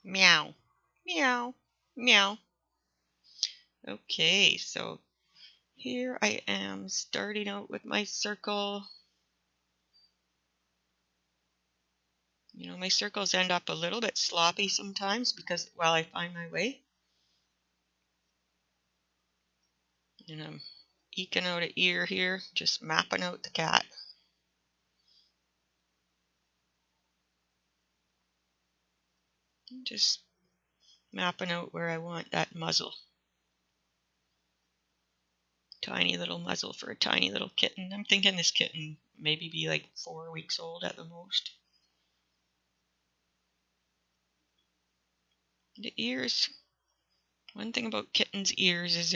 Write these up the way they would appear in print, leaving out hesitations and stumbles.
Meow, meow, meow. Okay, so here I am starting out with my circle. You know, my circles end up a little bit sloppy sometimes because while I find my way. And I'm eking out an ear here, just mapping out the cat. Just mapping out where I want that muzzle. Tiny little muzzle for a tiny little kitten. I'm thinking this kitten maybe be like 4 weeks old at the most. The ears. One thing about kittens' ears is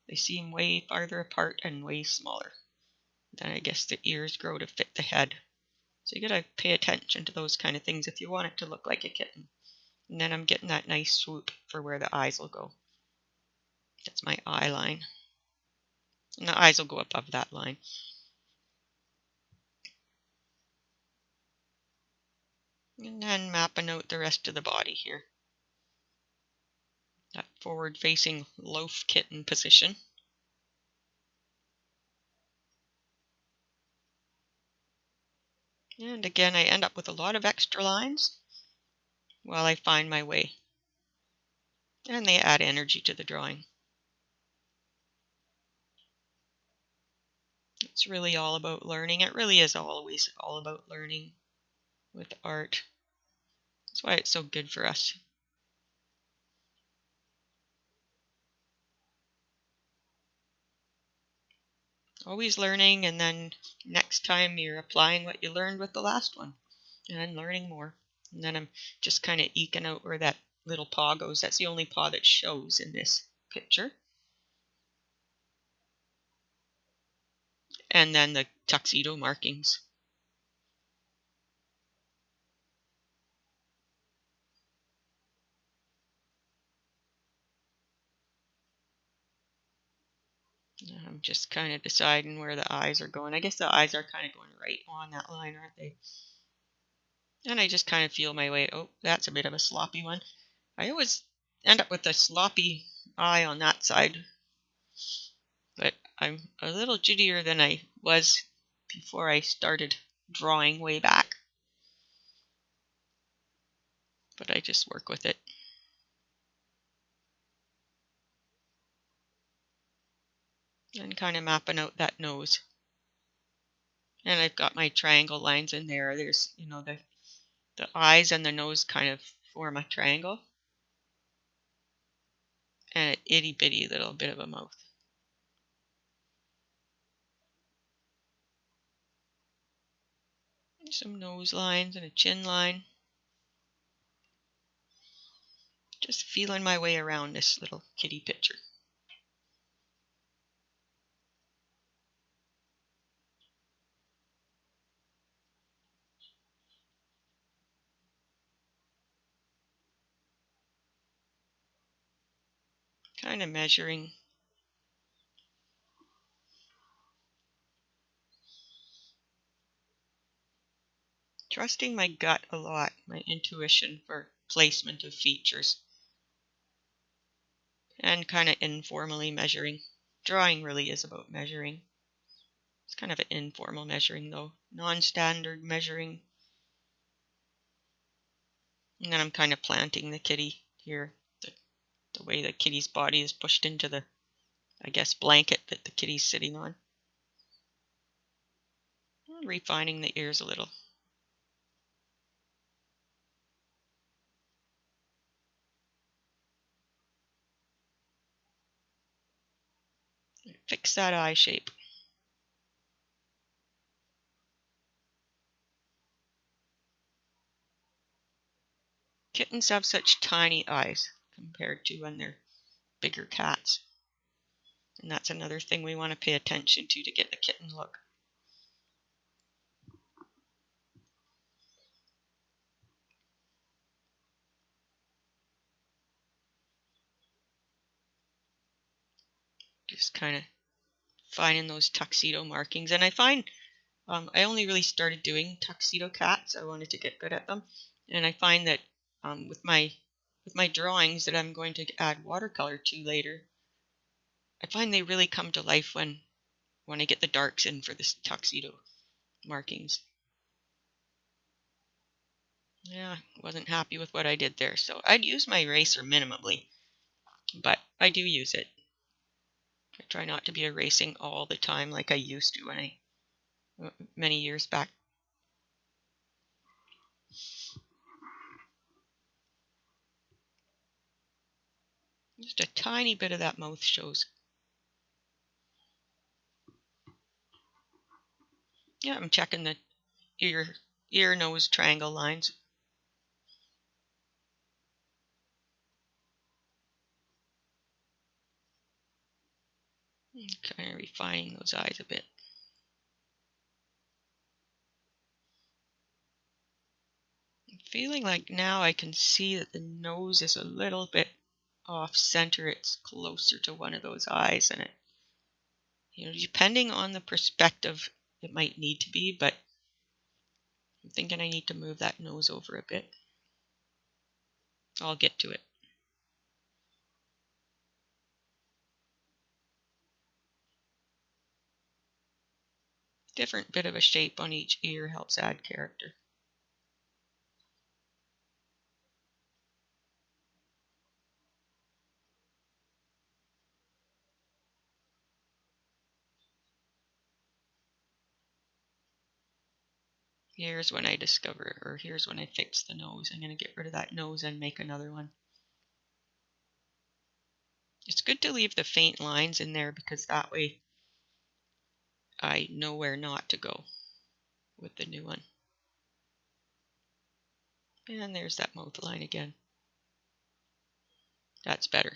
they seem way farther apart and way smaller. Then I guess the ears grow to fit the head. So you gotta pay attention to those kind of things if you want it to look like a kitten. And then I'm getting that nice swoop for where the eyes will go. That's my eye line. And the eyes will go above that line. And then mapping out the rest of the body here. That forward-facing loaf kitten position. And again, I end up with a lot of extra lines while I find my way. And they add energy to the drawing. It's really all about learning. It really is always all about learning with art. That's why it's so good for us. Always learning, and then next time you're applying what you learned with the last one. And then learning more. And then I'm just kind of eking out where that little paw goes. That's the only paw that shows in this picture. And then the tuxedo markings. I'm just kind of deciding where the eyes are going. I guess the eyes are kind of going right on that line, aren't they? And I just kind of feel my way. Oh, that's a bit of a sloppy one. I always end up with a sloppy eye on that side. But I'm a little jittier than I was before I started drawing way back. But I just work with it. And kind of mapping out that nose. And I've got my triangle lines in there. There's, the eyes and the nose kind of form a triangle. And an itty bitty little bit of a mouth. Some nose lines and a chin line. Just feeling my way around this little kitty picture. Kind of measuring. Trusting my gut a lot, my intuition for placement of features. And kind of informally measuring. Drawing really is about measuring. It's kind of an informal measuring though. Non-standard measuring. And then I'm kind of planting the kitty here. The way the kitty's body is pushed into the, I guess, blanket that the kitty's sitting on. And refining the ears a little. Fix that eye shape. Kittens have such tiny eyes compared to when they're bigger cats. And that's another thing we want to pay attention to get the kitten look. Just kind of finding those tuxedo markings. And I find I only really started doing tuxedo cats. I wanted to get good at them. And I find that with my with my drawings that I'm going to add watercolor to later, I find they really come to life when I get the darks in for this tuxedo markings. Yeah, wasn't happy with what I did there, so I'd use my eraser minimally, but I do use it. I try not to be erasing all the time like I used to many years back. Just a tiny bit of that mouth shows. Yeah, I'm checking the ear nose triangle lines. Kind of refining those eyes a bit. I'm feeling like now I can see that the nose is a little bit off center. It's closer to one of those eyes, and depending on the perspective, it might need to be, but I'm thinking I need to move that nose over a bit. I'll get to it. Different bit of a shape on each ear helps add character. Here's when I discover, or here's when I fix the nose. I'm going to get rid of that nose and make another one. It's good to leave the faint lines in there because that way I know where not to go with the new one. And there's that mouth line again. That's better.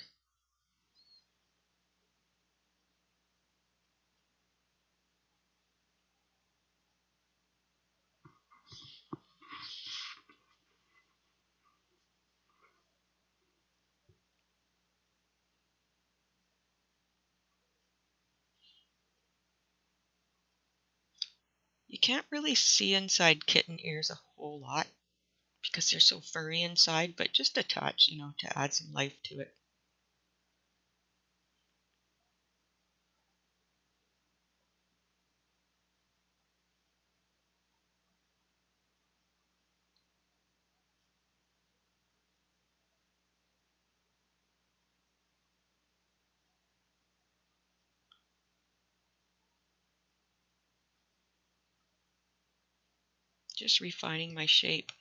You can't really see inside kitten ears a whole lot because they're so furry inside, but just a touch, to add some life to it. Just refining my shape.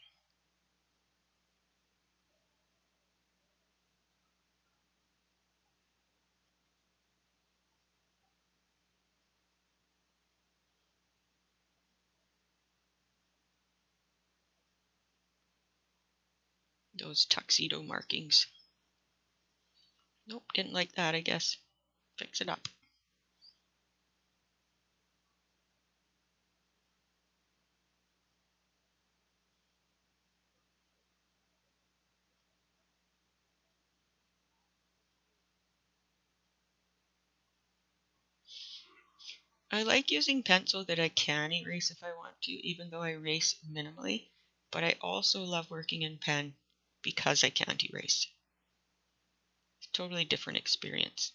Those tuxedo markings. Nope, didn't like that, I guess. Fix it up. I like using pencil that I can erase if I want to, even though I erase minimally, but I also love working in pen because I can't erase. It's a totally different experience.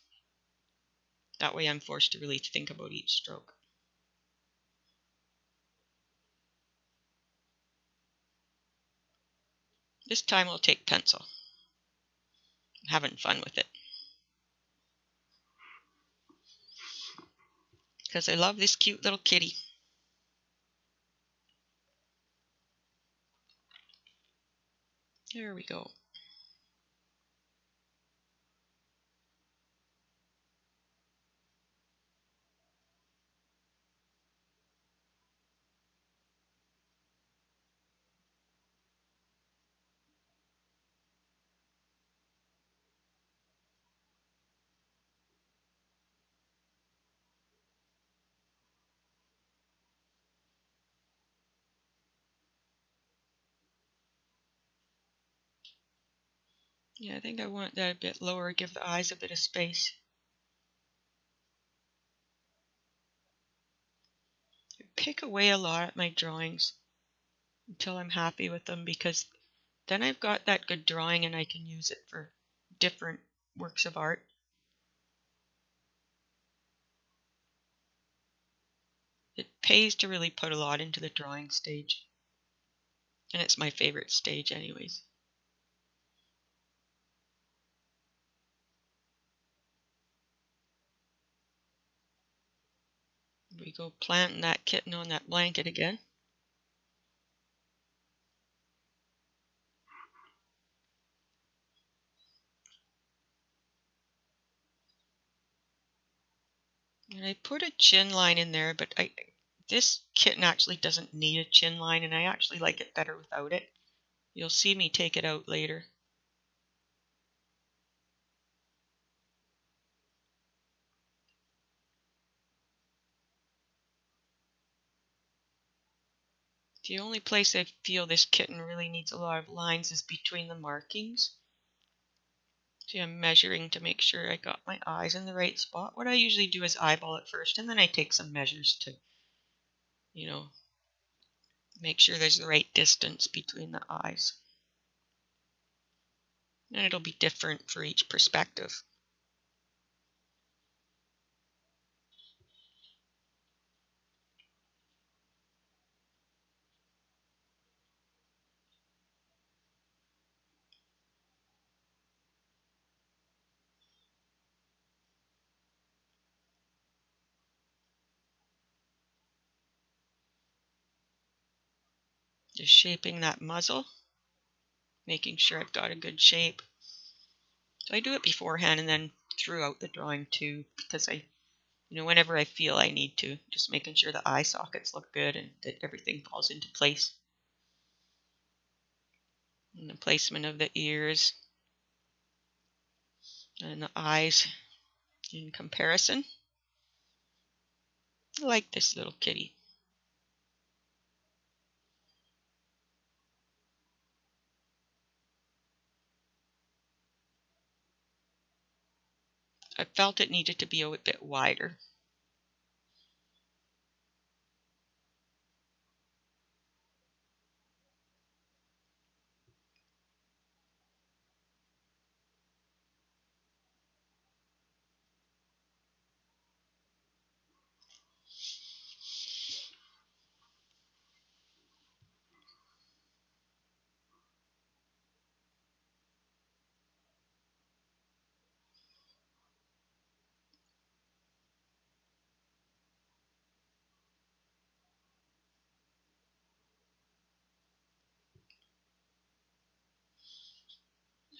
That way I'm forced to really think about each stroke. This time I'll take pencil. I'm having fun with it. Because I love this cute little kitty. There we go. Yeah, I think I want that a bit lower, give the eyes a bit of space. I pick away a lot at my drawings until I'm happy with them because then I've got that good drawing and I can use it for different works of art. It pays to really put a lot into the drawing stage. And it's my favorite stage anyways. We go planting that kitten on that blanket again. And I put a chin line in there, but this kitten actually doesn't need a chin line, and I actually like it better without it. You'll see me take it out later. The only place I feel this kitten really needs a lot of lines is between the markings. See, I'm measuring to make sure I got my eyes in the right spot. What I usually do is eyeball it first, and then I take some measures to, make sure there's the right distance between the eyes. And it'll be different for each perspective. Just shaping that muzzle, making sure I've got a good shape. So I do it beforehand and then throughout the drawing too, because whenever I feel I need to, just making sure the eye sockets look good and that everything falls into place. And the placement of the ears and the eyes in comparison. I like this little kitty. I felt it needed to be a bit wider.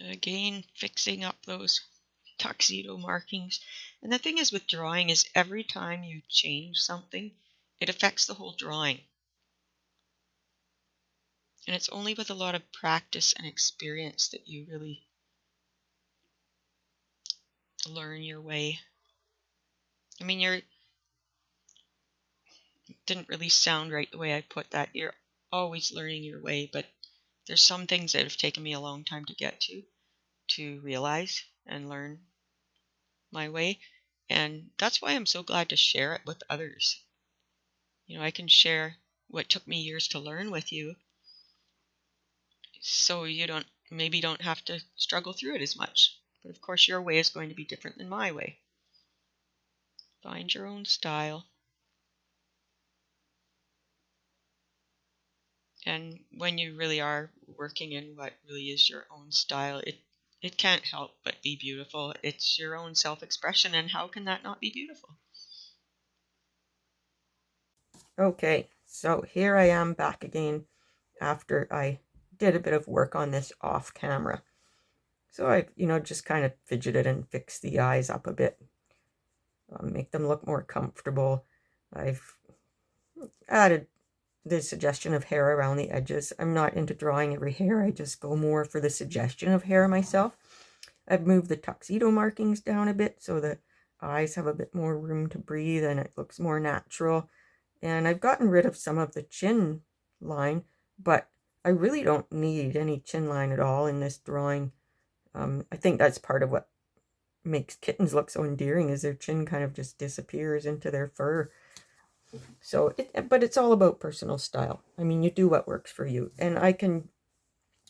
Again, fixing up those tuxedo markings. And the thing is with drawing is every time you change something, it affects the whole drawing. And it's only with a lot of practice and experience that you really learn your way. I mean, you didn't really sound right the way I put that. You're always learning your way, but there's some things that have taken me a long time to get to realize and learn my way. And that's why I'm so glad to share it with others. I can share what took me years to learn with you, so you don't have to struggle through it as much. But of course, your way is going to be different than my way. Find your own style. And when you really are working in what really is your own style, it can't help but be beautiful. It's your own self-expression, and how can that not be beautiful? Okay, so here I am back again after I did a bit of work on this off camera. So I, just kind of fidgeted and fixed the eyes up a bit, make them look more comfortable. I've added the suggestion of hair around the edges. I'm not into drawing every hair. I just go more for the suggestion of hair myself. I've moved the tuxedo markings down a bit so the eyes have a bit more room to breathe and it looks more natural. And I've gotten rid of some of the chin line, but I really don't need any chin line at all in this drawing. I think that's part of what makes kittens look so endearing is their chin kind of just disappears into their fur. So, but it's all about personal style. I mean, you do what works for you. And I can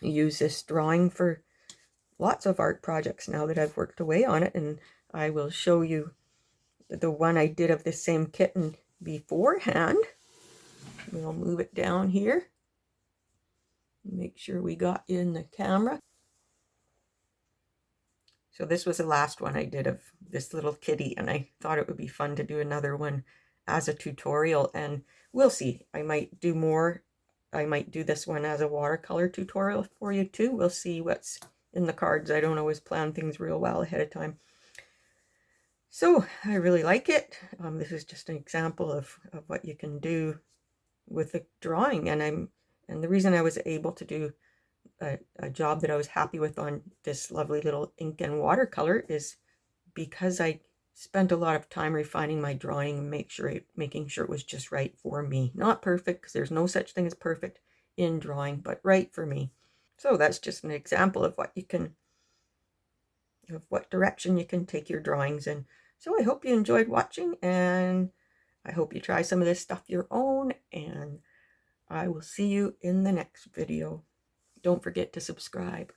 use this drawing for lots of art projects now that I've worked away on it, and I will show you the one I did of this same kitten beforehand. We'll move it down here. Make sure we got in the camera. So this was the last one I did of this little kitty, and I thought it would be fun to do another one as a tutorial, and we'll see. I might do more. I might do this one as a watercolor tutorial for you too. We'll see what's in the cards. I don't always plan things real well ahead of time. So I really like it. This is just an example of what you can do with a drawing, and the reason I was able to do a job that I was happy with on this lovely little ink and watercolor is because I spent a lot of time refining my drawing and making sure it was just right for me. Not perfect, because there's no such thing as perfect in drawing, but right for me. So that's just an example of what direction you can take your drawings in. So I hope you enjoyed watching, and I hope you try some of this stuff your own, and I will see you in the next video. Don't forget to subscribe.